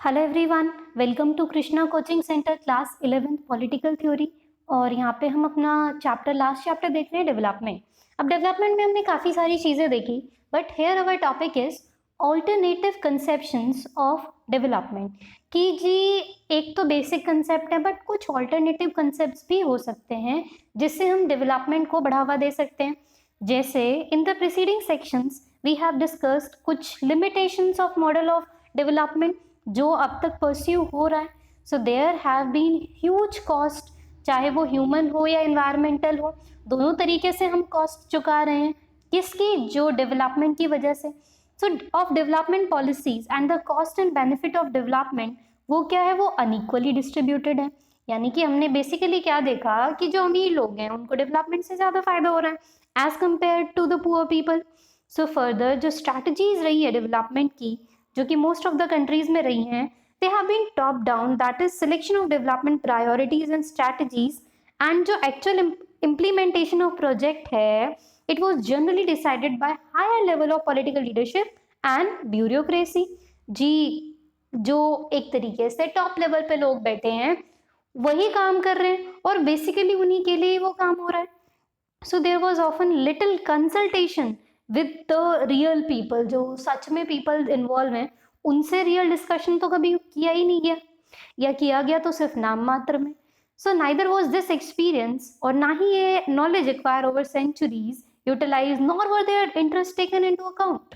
Hello everyone, welcome to Krishna coaching centre class 11th political theory. और यहाँ पे हम अपना लास्ट चैप्टर देख रहे हैं डेवलपमेंट। अब डेवलपमेंट में हमने काफ़ी सारी चीज़ें देखी, but here our topic is alternative conceptions of development. कि जी एक तो बेसिक कंसेप्ट है, बट कुछ ऑल्टरनेटिव कंसेप्ट भी हो सकते हैं जिससे हम डेवलपमेंट को बढ़ावा दे सकते हैं। जैसे in the preceding sections we have discussed कुछ limitations of model of development जो अब तक परस्यू हो रहा है। So there have been huge cost, चाहे वो ह्यूमन हो या इन्वायरमेंटल हो, दोनों तरीके से हम कॉस्ट चुका रहे हैं। किसकी? जो डेवलपमेंट की वजह से। सो of development policies and the cost and benefit of development, वो क्या है? वो अनइक्वली डिस्ट्रीब्यूटेड है। यानी कि हमने बेसिकली क्या देखा कि जो अमीर लोग हैं उनको डेवलपमेंट से ज़्यादा फायदा हो रहा है as compare to the poor people. So further जो स्ट्रैटेजीज रही है डेवलपमेंट की, जो कि मोस्ट ऑफ द कंट्रीज में रही हैं, they have been top down, that is selection of development priorities and strategies. And जो एक्चुअल इम्प्लीमेंटेशन ऑफ प्रोजेक्ट है, it was generally decided by higher level of political leadership and bureaucracy. जी जो एक तरीके से टॉप लेवल पे लोग बैठे हैं वही काम कर रहे हैं और बेसिकली उन्हीं के लिए वो काम हो रहा है। So there was often little consultation with the real people, जो सच में पीपल इन्वॉल्व हैं उनसे रियल डिस्कशन तो कभी किया ही नहीं गया, या किया गया तो सिर्फ नाम मात्र में। So neither was this experience, और ना ही ये knowledge acquire over centuries utilize, nor were their interest taken into account.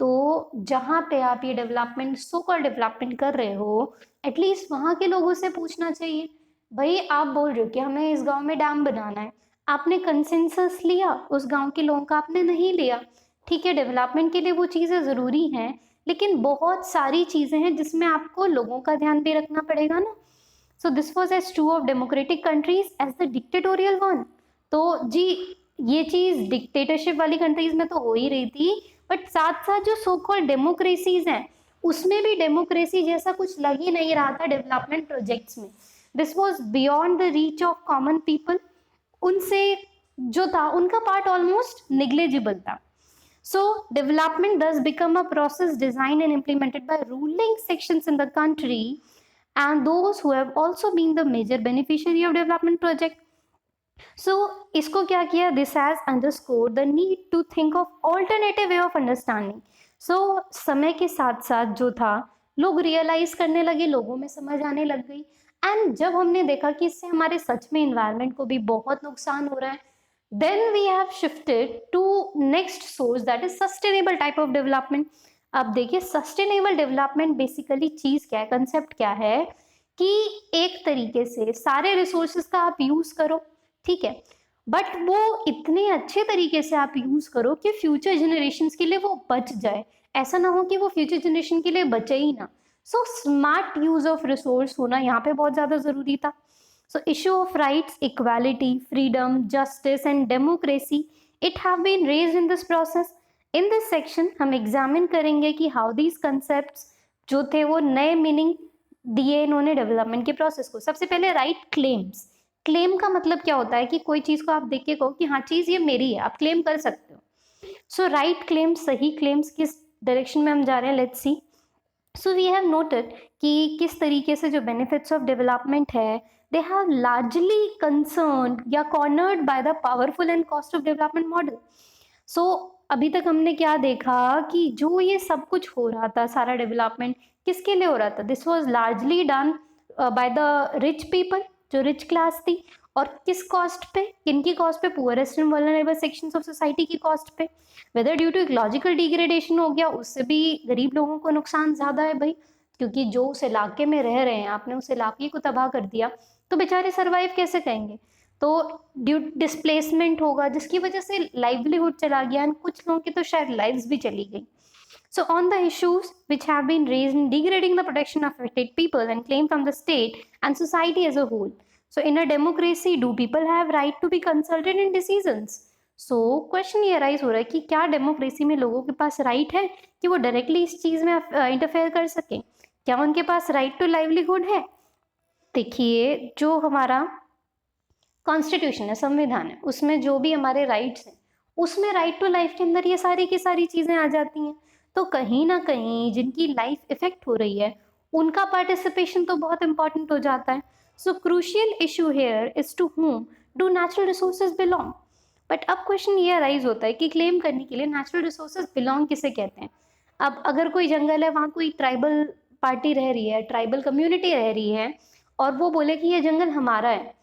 तो जहाँ पे आप ये डेवलपमेंट, सो कॉल्ड डेवलपमेंट कर रहे हो, एटलीस्ट वहाँ के लोगों से पूछना चाहिए। भाई आप बोल रहे हो कि हमें इस गांव में डैम बनाना है, आपने कंसेंसस लिया उस गांव के लोगों का? आपने नहीं लिया। ठीक है, डेवलपमेंट के लिए वो चीज़ें ज़रूरी हैं, लेकिन बहुत सारी चीज़ें हैं जिसमें आपको लोगों का ध्यान भी रखना पड़ेगा ना। So this was as true of democratic countries as the dictatorial one. तो जी ये चीज़ डिक्टेटरशिप वाली कंट्रीज में तो हो ही रही थी, बट साथ साथ जो सो कॉल्ड डेमोक्रेसीज हैं उसमें भी डेमोक्रेसी जैसा कुछ लग ही नहीं रहा था डेवलपमेंट प्रोजेक्ट्स में। This was beyond the reach of common people. उनसे जो था उनका पार्ट ऑलमोस्ट निग्लेजिबल था। So development does become a process designed and implemented by ruling sections in the country and those who have also been the major beneficiary of development project. So इसको क्या किया? This has underscored the need to think of alternative way of understanding. So समय के साथ साथ जो था लोग रियलाइज करने लगे, लोगों में समझ आने लग गई। एंड जब हमने देखा कि इससे हमारे सच में इन्वायरमेंट को भी बहुत नुकसान हो रहा है, then we have shifted to next source, that is sustainable type of development. अब देखिए सस्टेनेबल डेवलपमेंट बेसिकली चीज क्या है, कंसेप्ट क्या है? कि एक तरीके से सारे रिसोर्सेज का आप यूज करो, ठीक है, बट वो इतने अच्छे तरीके से आप यूज करो कि फ्यूचर जनरेशंस के लिए वो बच जाए। ऐसा ना हो कि वो फ्यूचर जनरेशन के लिए बचे ही ना। So smart use of resource होना यहाँ पे बहुत ज्यादा जरूरी था। So issue of rights, equality, freedom, justice and democracy, it have been raised in this process. In this section हम एग्जामिन करेंगे कि how these concepts जो थे वो नए मीनिंग दिए इन्होंने डेवलपमेंट के प्रोसेस को। सबसे पहले राइट क्लेम्स। क्लेम का मतलब क्या होता है? कि कोई चीज को आप देख के कहो कि हाँ चीज ये मेरी है, आप क्लेम कर सकते हो। सो राइट क्लेम्स, सही क्लेम्स, किस डायरेक्शन में हम जा रहे हैं, let's see. So we have noted कि किस तरीके से जो बेनिफिट्स ऑफ डेवलपमेंट है, दे हैव लार्जली कंसर्न्ड या cornered by the powerful and cost of development model. So अभी तक हमने क्या देखा कि जो ये सब कुछ हो रहा था, सारा डेवलपमेंट किसके लिए हो रहा था? This was largely done by the rich people, जो रिच क्लास थी। और किस कॉस्ट पे? किनकी कॉस्ट पे? Poorest and vulnerable sections of society की कॉस्ट पे। Whether due to ecological degradation हो गया, उससे भी गरीब लोगों को नुकसान ज्यादा है भाई, क्योंकि जो उस इलाके में रह रहे हैं आपने उस इलाके को तबाह कर दिया, तो बेचारे सरवाइव कैसे करेंगे? तो ड्यू डिस्प्लेसमेंट होगा जिसकी वजह से लाइवलीहुड चला गया, एंड कुछ लोगों की तो शायद लाइव्स भी चली गई। So on the issues which have been raised in degrading the protection of affected people and claim from the state and society as a whole. So in a democracy, do people have right to be consulted in decisions? So question ये arise हो रहा है कि क्या democracy में लोगों के पास right है कि वो डायरेक्टली इस चीज में इंटरफेयर कर सके? क्या उनके पास राइट टू लाइवलीहुड है? देखिए जो हमारा कॉन्स्टिट्यूशन है, संविधान है, उसमें जो भी हमारे राइट्स हैं, उसमें राइट टू लाइफ के अंदर ये सारी की सारी चीजें आ जाती हैं। तो कहीं ना कहीं जिनकी लाइफ इफेक्ट हो रही है उनका पार्टिसिपेशन तो बहुत इंपॉर्टेंट हो जाता है. So crucial issue here is to whom do natural resources belong. But अब क्वेश्चन ये अराइज होता है कि क्लेम करने के लिए नेचुरल रिसोर्सेज बिलोंग किसे कहते हैं. अब अगर कोई जंगल है, वहाँ कोई ट्राइबल पार्टी रह रही है, ट्राइबल कम्युनिटी रह रही है, और वो बोले कि ये जंगल हमारा है,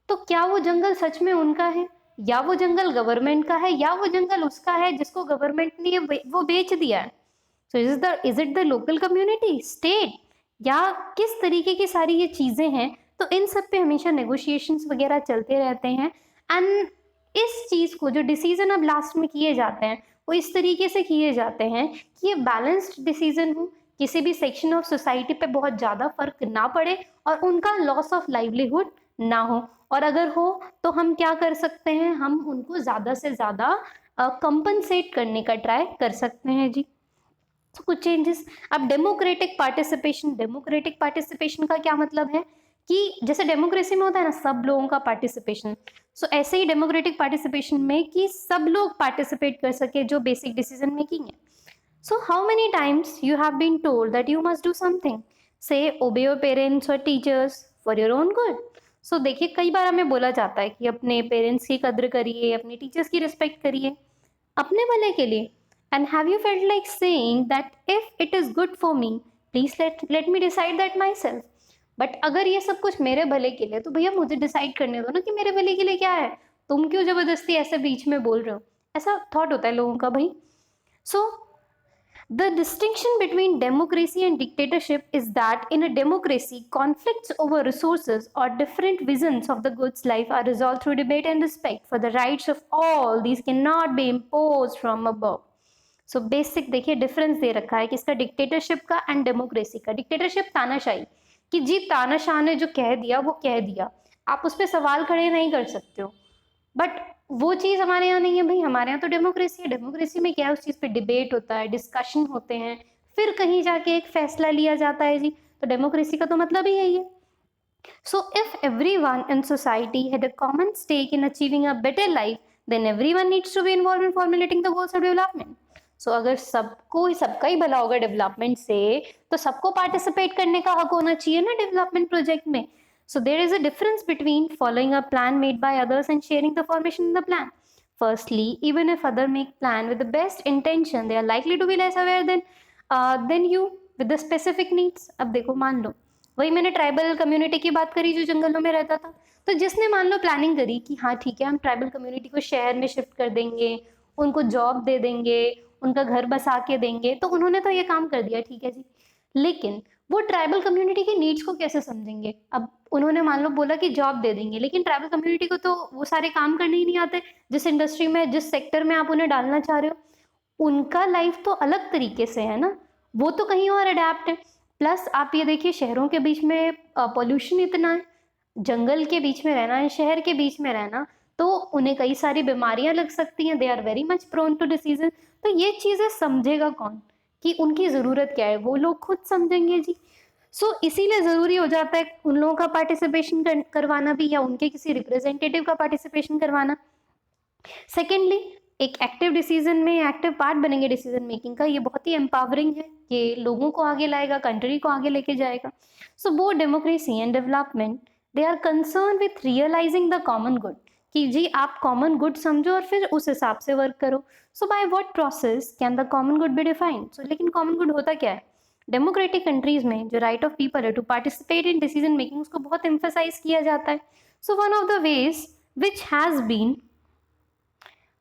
तो क्या वो जंगल सच में उनका है, या वो जंगल गवर्नमेंट का है, या वो जंगल उसका है जिसको गवर्नमेंट ने वो बेच दिया है. So is it the local community, state, या किस तरीके की सारी ये चीजें हैं. तो इन सब पे हमेशा नेगोशिएशंस वगैरह चलते रहते हैं. एंड इस चीज को जो डिसीजन अब लास्ट में किए जाते हैं वो इस तरीके से किए जाते हैं कि ये बैलेंस्ड डिसीजन हो, किसी भी सेक्शन ऑफ सोसाइटी पे बहुत ज्यादा फर्क ना पड़े और उनका लॉस ऑफ लाइवलीहुड ना हो. और अगर हो तो हम क्या कर सकते हैं, हम उनको ज्यादा से ज्यादा कंपनसेट करने का ट्राई कर सकते हैं जी. तो कुछ चेंजेस. अब डेमोक्रेटिक पार्टिसिपेशन का क्या मतलब है कि जैसे डेमोक्रेसी में होता है ना सब लोगों का पार्टिसिपेशन, सो ऐसे ही डेमोक्रेटिक पार्टिसिपेशन में कि सब लोग पार्टिसिपेट कर सके जो बेसिक डिसीजन मेकिंग है. So how many times you have been told that you must do something, say obey your parents और teachers for your own good. So देखिए कई बार हमें बोला जाता है कि अपने पेरेंट्स की कद्र करिए, अपने टीचर्स की रिस्पेक्ट करिए अपने भले के लिए. And have you felt like saying that if it is good for me please let me decide that my self. But अगर ये सब कुछ मेरे भले के लिए तो भैया मुझे डिसाइड करने दो ना कि मेरे भले के लिए क्या है, तुम क्यों जबरदस्ती ऐसे बीच में बोल रहे हो. ऐसा थॉट होता है लोगों का भाई. सो the distinction between democracy and dictatorship is that in a democracy, conflicts over resources or different visions of the good's life are resolved through debate and respect for the rights of all. These cannot be imposed from above. So basic देखिए difference दे रखा है किसका, dictatorship का and democracy का. Dictatorship तानाशाही, कि जी तानाशाह ने जो कह दिया वो कह दिया, आप उस पर सवाल खड़े नहीं कर सकते हो. बट वो चीज हमारे यहाँ नहीं है भाई. हमारे यहाँ तो डेमोक्रेसी है. डेमोक्रेसी में क्या है, उस चीज पे डिबेट होता है, डिस्कशन होते हैं, फिर कहीं जाके एक फैसला लिया जाता है जी. तो डेमोक्रेसी का तो मतलब ही यही है. So if everyone in society had a common stake in achieving a better life, then everyone needs to be involved in formulating the goals of development. So अगर सबका ही भला होगा डेवलपमेंट से, तो सबको पार्टिसिपेट करने का हक होना चाहिए ना डेवलपमेंट प्रोजेक्ट में. So there is a difference between following a plan made by others and sharing the formation in the plan. Firstly, even if others make plan with the best intention, they are likely to be less aware than you with the specific needs. अब देखो मान लो वही मैंने tribal community की बात करी जो जंगलों में रहता था. तो जिसने मान लो प्लानिंग करी कि हाँ ठीक है हम ट्राइबल कम्युनिटी को शहर में शिफ्ट कर देंगे, उनको जॉब दे देंगे, उनका घर बसा के देंगे, तो उन्होंने तो ये काम कर दिया ठीक है जी. लेकिन वो ट्राइबल कम्युनिटी की नीड्स को कैसे समझेंगे. अब उन्होंने मान लो बोला कि जॉब दे देंगे, लेकिन ट्राइबल कम्युनिटी को तो वो सारे काम करने ही नहीं आते. जिस इंडस्ट्री में जिस सेक्टर में आप उन्हें डालना चाह रहे हो, उनका लाइफ तो अलग तरीके से है ना, वो तो कहीं और अडेप्ट है. प्लस आप ये देखिए शहरों के बीच में पॉल्यूशन इतना है, जंगल के बीच में रहना है, शहर के बीच में रहना, तो उन्हें कई सारी बीमारियां लग सकती हैं. They are very much prone to diseases. तो ये चीजें समझेगा कौन कि उनकी जरूरत क्या है, वो लोग खुद समझेंगे जी. सो इसीलिए जरूरी हो जाता है उन लोगों का पार्टिसिपेशन करवाना भी, या उनके किसी रिप्रेजेंटेटिव का पार्टिसिपेशन करवाना. सेकेंडली एक एक्टिव डिसीजन में एक्टिव पार्ट बनेंगे डिसीजन मेकिंग का, ये बहुत ही एम्पावरिंग है, ये लोगों को आगे लाएगा, कंट्री को आगे लेके जाएगा. So both democracy and development they are concern with realizing the common good, कि जी आप कॉमन गुड समझो और फिर उस हिसाब से वर्क करो. So by what process can the common good be defined. So लेकिन कॉमन गुड होता क्या है. डेमोक्रेटिक कंट्रीज में जो राइट ऑफ पीपल है to participate in decision making उसको बहुत एम्फेसाइज किया जाता है. So one of the ways which has been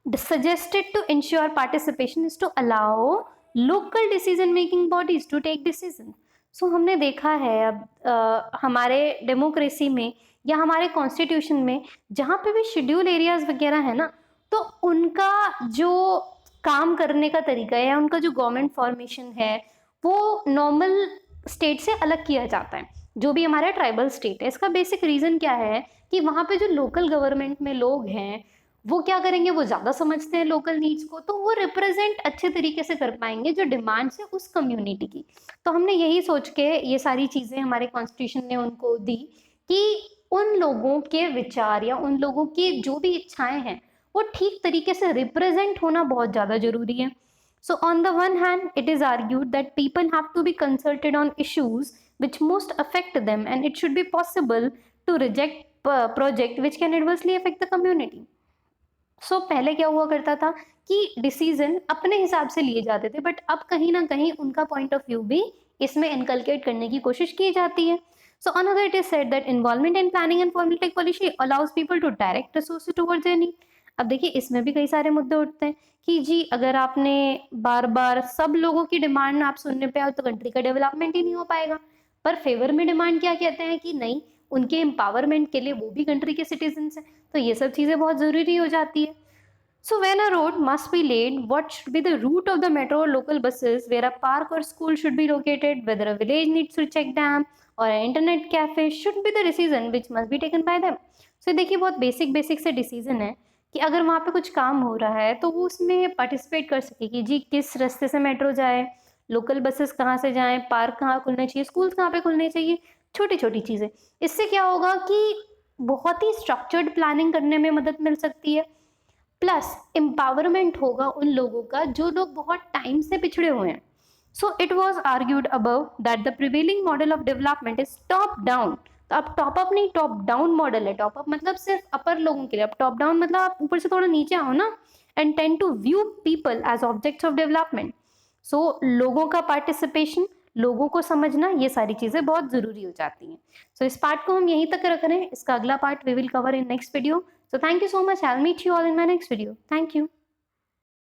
suggested to ensure participation is to allow local decision making bodies to take decision. So हमने देखा है अब हमारे डेमोक्रेसी में या हमारे कॉन्स्टिट्यूशन में जहाँ पे भी शेड्यूल एरियाज वगैरह है ना, तो उनका जो काम करने का तरीका है या उनका जो गवर्नमेंट फॉर्मेशन है वो नॉर्मल स्टेट से अलग किया जाता है. जो भी हमारा ट्राइबल स्टेट है, इसका बेसिक रीज़न क्या है कि वहाँ पे जो लोकल गवर्नमेंट में लोग हैं वो क्या करेंगे, वो ज़्यादा समझते हैं लोकल नीड्स को, तो वो रिप्रेजेंट अच्छे तरीके से कर पाएंगे जो डिमांड्स है उस कम्युनिटी की. तो हमने यही सोच के ये सारी चीज़ें हमारे कॉन्स्टिट्यूशन ने उनको दी कि उन लोगों के विचार या उन लोगों की जो भी इच्छाएं हैं वो ठीक तरीके से रिप्रेजेंट होना बहुत ज़्यादा ज़रूरी है. So on the one hand it is argued that people have to be consulted on issues which most affect them, and it should be possible to reject project which can adversely affect the community. So पहले क्या हुआ करता था कि decision अपने हिसाब से लिए जाते थे, बट अब कहीं ना कहीं उनका पॉइंट ऑफ व्यू भी इसमें इनकलकेट करने की कोशिश की जाती है. So another it is said that involvement in planning and formulating policy allows people to direct resources towards their need. अब देखिए इसमें भी कई सारे मुद्दे उठते हैं कि जी अगर आपने बार बार सब लोगों की डिमांड आप सुनने पे आओ तो कंट्री का डेवलपमेंट ही नहीं हो पाएगा. पर फेवर में डिमांड क्या कहते हैं कि नहीं, उनके एम्पावरमेंट के लिए वो भी कंट्री के सिटीजन हैं, तो ये सब चीज़ें बहुत ज़रूरी हो जाती है. So when a road must be laid, what should be the route of the metro or local buses, where a park or school should be located, whether a village needs to check dam or an internet cafe should be the decision which must be taken by them. So देखिए बहुत basic से decision है कि अगर वहाँ पे कुछ काम हो रहा है तो वो उसमें पार्टिसिपेट कर सके कि जी किस रास्ते से मेट्रो जाए, लोकल बसेस कहाँ से जाएं, पार्क कहाँ खुलने चाहिए, स्कूल्स कहाँ पे खुलने चाहिए, छोटी छोटी चीज़ें. इससे क्या होगा कि बहुत ही स्ट्रक्चर्ड प्लानिंग करने में मदद मिल सकती है, प्लस एम्पावरमेंट होगा उन लोगों का जो लोग बहुत टाइम से पिछड़े हुए हैं. So it was argued above that the prevailing model of development is top down. तो अब टॉप अप नहीं, टॉप डाउन मॉडल है. टॉप अप मतलब सिर्फ अपर लोगों के लिए, अब टॉप डाउन मतलब आप ऊपर से थोड़ा नीचे आओ ना. And tend to view people as objects of development. So लोगों का पार्टिसिपेशन, लोगों को समझना, ये सारी चीजें बहुत जरूरी हो जाती हैं. सो इस पार्ट को हम यहीं तक रख रहे हैं. इसका अगला part we will cover in next video. So thank you so much. I'll meet you all in my next video. Thank you.